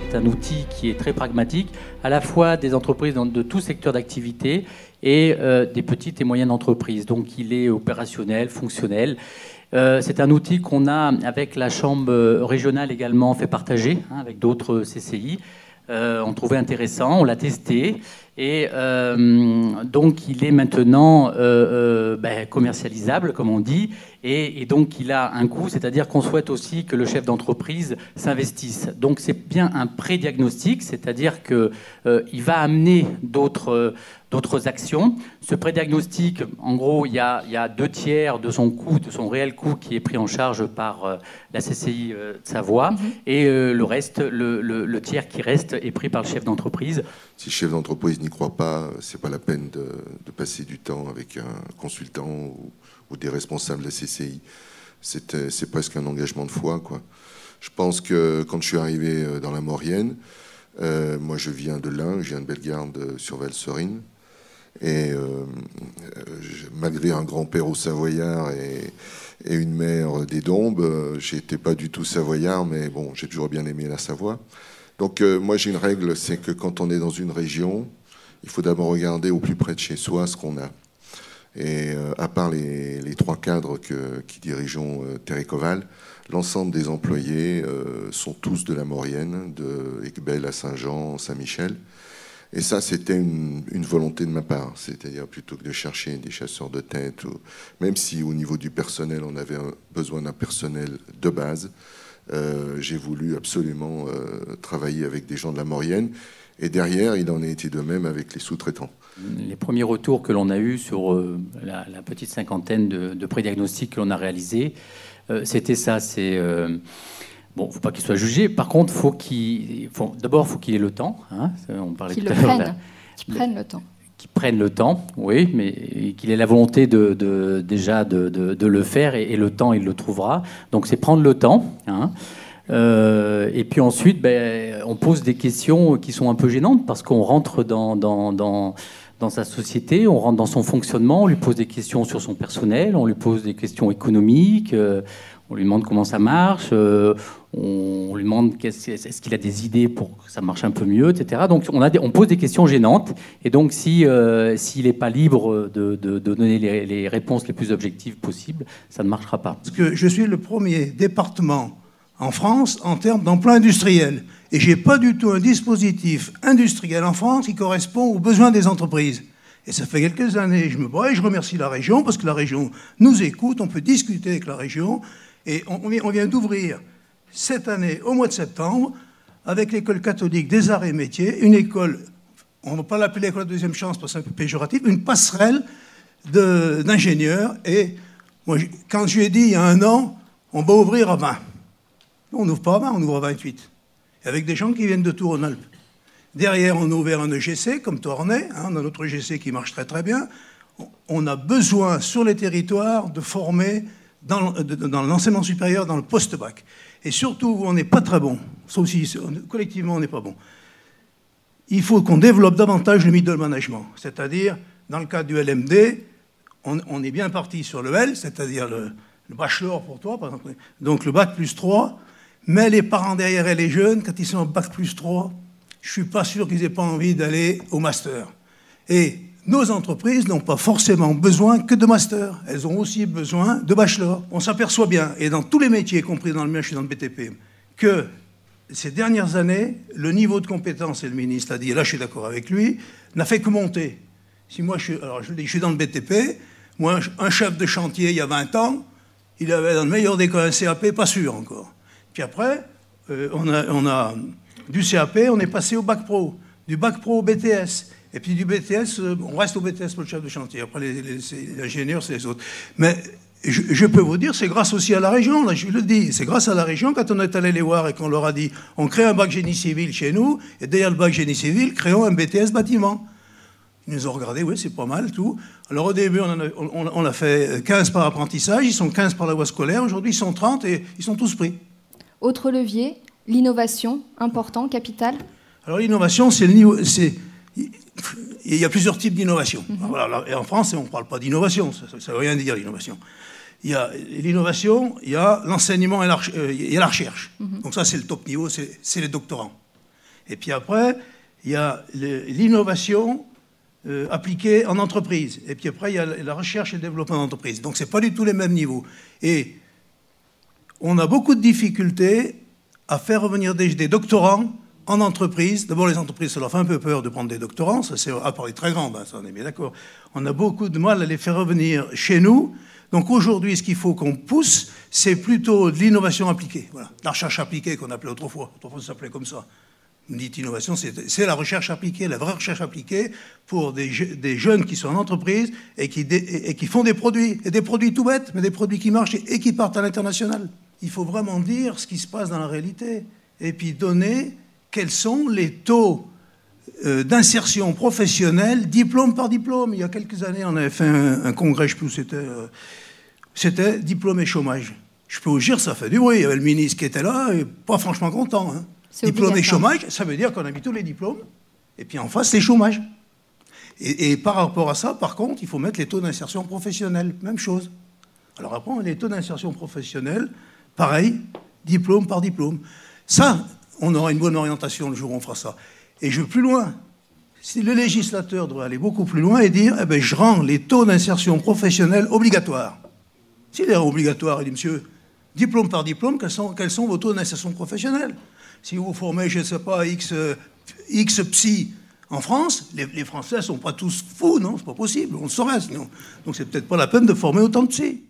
c'est un outil qui est très pragmatique, à la fois des entreprises de tout secteur d'activité et des petites et moyennes entreprises. Donc il est opérationnel, fonctionnel. C'est un outil qu'on a avec la Chambre régionale également fait partager, avec d'autres CCI. On trouvait intéressant, on l'a testé. Et donc, il est maintenant commercialisable, comme on dit, et donc il a un coût, c'est-à-dire qu'on souhaite aussi que le chef d'entreprise s'investisse. Donc, c'est bien un pré-diagnostic, c'est-à-dire qu'il va amener d'autres actions. Ce pré-diagnostic, en gros, il y a 2/3 de son coût, de son réel coût, qui est pris en charge par la CCI de Savoie, et le reste, le tiers qui reste, est pris par le chef d'entreprise. Si le chef d'entreprise n'y croit pas, c'est pas la peine de passer du temps avec un consultant ou des responsables de la CCI. C'est presque un engagement de foi, quoi. Je pense que quand je suis arrivé dans la Maurienne, moi je viens de l'Ain, je viens de Bellegarde sur Valserine, et malgré un grand-père au Savoyard et une mère des Dombes, j'étais pas du tout savoyard, mais bon, j'ai toujours bien aimé la Savoie. Donc moi j'ai une règle, c'est que quand on est dans une région, il faut d'abord regarder au plus près de chez soi ce qu'on a. Et à part les 3 cadres qui dirigeons Terre-et-Coval, l'ensemble des employés sont tous de la Maurienne, de Aiguebelle à Saint-Jean, Saint-Michel. Et ça, c'était une volonté de ma part. C'est-à-dire, plutôt que de chercher des chasseurs de tête, même si au niveau du personnel, on avait besoin d'un personnel de base, j'ai voulu absolument travailler avec des gens de la Maurienne. Et derrière, il en a été de même avec les sous-traitants. Les premiers retours que l'on a eus sur la petite cinquantaine de pré-diagnostics que l'on a réalisés, c'était ça. Bon, il ne faut pas qu'il soit jugé. Par contre, d'abord, il faut qu'il ait le temps. On parlait qu'il tout à l'heure. Qu'il prenne le temps. Qu'il prenne le temps, oui, mais qu'il ait la volonté déjà de le faire, et le temps, il le trouvera. Donc, c'est prendre le temps. Et puis ensuite, on pose des questions qui sont un peu gênantes, parce qu'on rentre dans sa société, on rentre dans son fonctionnement, on lui pose des questions sur son personnel, on lui pose des questions économiques, on lui demande comment ça marche, on lui demande est-ce qu'il a des idées pour que ça marche un peu mieux, etc. Donc on pose des questions gênantes, et donc s'il n'est pas libre de donner les réponses les plus objectives possibles, ça ne marchera pas. Parce que je suis le premier département en France en termes d'emploi industriel. Et je n'ai pas du tout un dispositif industriel en France qui correspond aux besoins des entreprises. Et ça fait quelques années, je me bats et je remercie la région, parce que la région nous écoute, on peut discuter avec la région. Et on vient d'ouvrir cette année, au mois de septembre, avec l'école catholique des arts et métiers, une école, on ne va pas l'appeler l'école de deuxième chance parce que c'est un peu péjoratif, une passerelle d'ingénieurs. Et moi, quand je lui ai dit il y a 1 an, on va ouvrir à 20. Non, on n'ouvre pas à 20, on ouvre à 28. Avec des gens qui viennent de Tours-en-Alpes. Derrière, on a ouvert un EGC, comme Tournai, on a notre EGC qui marche très très bien. On a besoin, sur les territoires, de former dans l'enseignement supérieur, dans le post-bac. Et surtout, où on n'est pas très bon, sauf si collectivement, on n'est pas bon. Il faut qu'on développe davantage le middle management. C'est-à-dire, dans le cadre du LMD, on est bien parti sur le L, c'est-à-dire le bachelor pour toi, par exemple. Donc le bac plus 3. Mais les parents derrière et les jeunes, quand ils sont en bac plus 3, je ne suis pas sûr qu'ils n'aient pas envie d'aller au master. Et nos entreprises n'ont pas forcément besoin que de master. Elles ont aussi besoin de bachelor. On s'aperçoit bien, et dans tous les métiers, y compris dans le mien, je suis dans le BTP, que ces dernières années, le niveau de compétence, et le ministre l'a dit, et là je suis d'accord avec lui, n'a fait que monter. Si moi, je suis dans le BTP, moi, un chef de chantier, il y a 20 ans, il avait dans le meilleur des cas un CAP, pas sûr encore. Puis après, on a du CAP, on est passé au bac pro, du bac pro au BTS. Et puis du BTS, on reste au BTS pour le chef de chantier. Après, les ingénieurs, c'est les autres. Mais je peux vous dire, c'est grâce aussi à la région, là, je le dis. C'est grâce à la région, quand on est allé les voir et qu'on leur a dit, on crée un bac génie civil chez nous, et derrière le bac génie civil, créons un BTS bâtiment. Ils nous ont regardé, oui, c'est pas mal, tout. Alors au début, on a fait 15 par apprentissage, ils sont 15 par la voie scolaire. Aujourd'hui, ils sont 30 et ils sont tous pris. Autre levier, l'innovation, important, capital. Alors l'innovation, c'est le niveau... Il y a plusieurs types d'innovation. Voilà, et en France, on ne parle pas d'innovation, ça ne veut rien dire, l'innovation. Il y a l'innovation, il y a l'enseignement et la recherche. Donc ça, c'est le top niveau, c'est les doctorants. Et puis après, il y a l'innovation appliquée en entreprise. Et puis après, il y a la recherche et le développement en entreprise. Donc, ce n'est pas du tout les mêmes niveaux. Et on a beaucoup de difficultés à faire revenir des doctorants en entreprise. D'abord, les entreprises, ça leur fait un peu peur de prendre des doctorants. Ça, c'est à Paris très grande, hein, ça, on est bien d'accord. On a beaucoup de mal à les faire revenir chez nous. Donc aujourd'hui, ce qu'il faut qu'on pousse, c'est plutôt de l'innovation appliquée. Voilà. La recherche appliquée qu'on appelait autrefois. Autrefois, ça s'appelait comme ça. On dit innovation, c'est la recherche appliquée, la vraie recherche appliquée pour des jeunes qui sont en entreprise et qui font des produits. Et des produits tout bêtes, mais des produits qui marchent et qui partent à l'international. Il faut vraiment dire ce qui se passe dans la réalité. Et puis donner quels sont les taux d'insertion professionnelle, diplôme par diplôme. Il y a quelques années, on avait fait un congrès, je ne sais plus où c'était diplôme et chômage. Je peux vous dire, ça fait du bruit. Il y avait le ministre qui était là, et pas franchement content. Hein. Diplôme et chômage, ça veut dire qu'on a mis tous les diplômes, et puis en face, c'est chômage. Et par rapport à ça, par contre, il faut mettre les taux d'insertion professionnelle. Même chose. Alors après, les taux d'insertion professionnelle, pareil, diplôme par diplôme. Ça, on aura une bonne orientation le jour où on fera ça. Et je vais plus loin. Si le législateur devrait aller beaucoup plus loin et dire, eh ben, je rends les taux d'insertion professionnelle obligatoires. S'il est obligatoire, il dit, monsieur, diplôme par diplôme, quels sont vos taux d'insertion professionnelle? Si vous formez, je ne sais pas, X psy en France, les Français ne sont pas tous fous, non? C'est pas possible, on le saurait sinon. Donc c'est peut-être pas la peine de former autant de psy.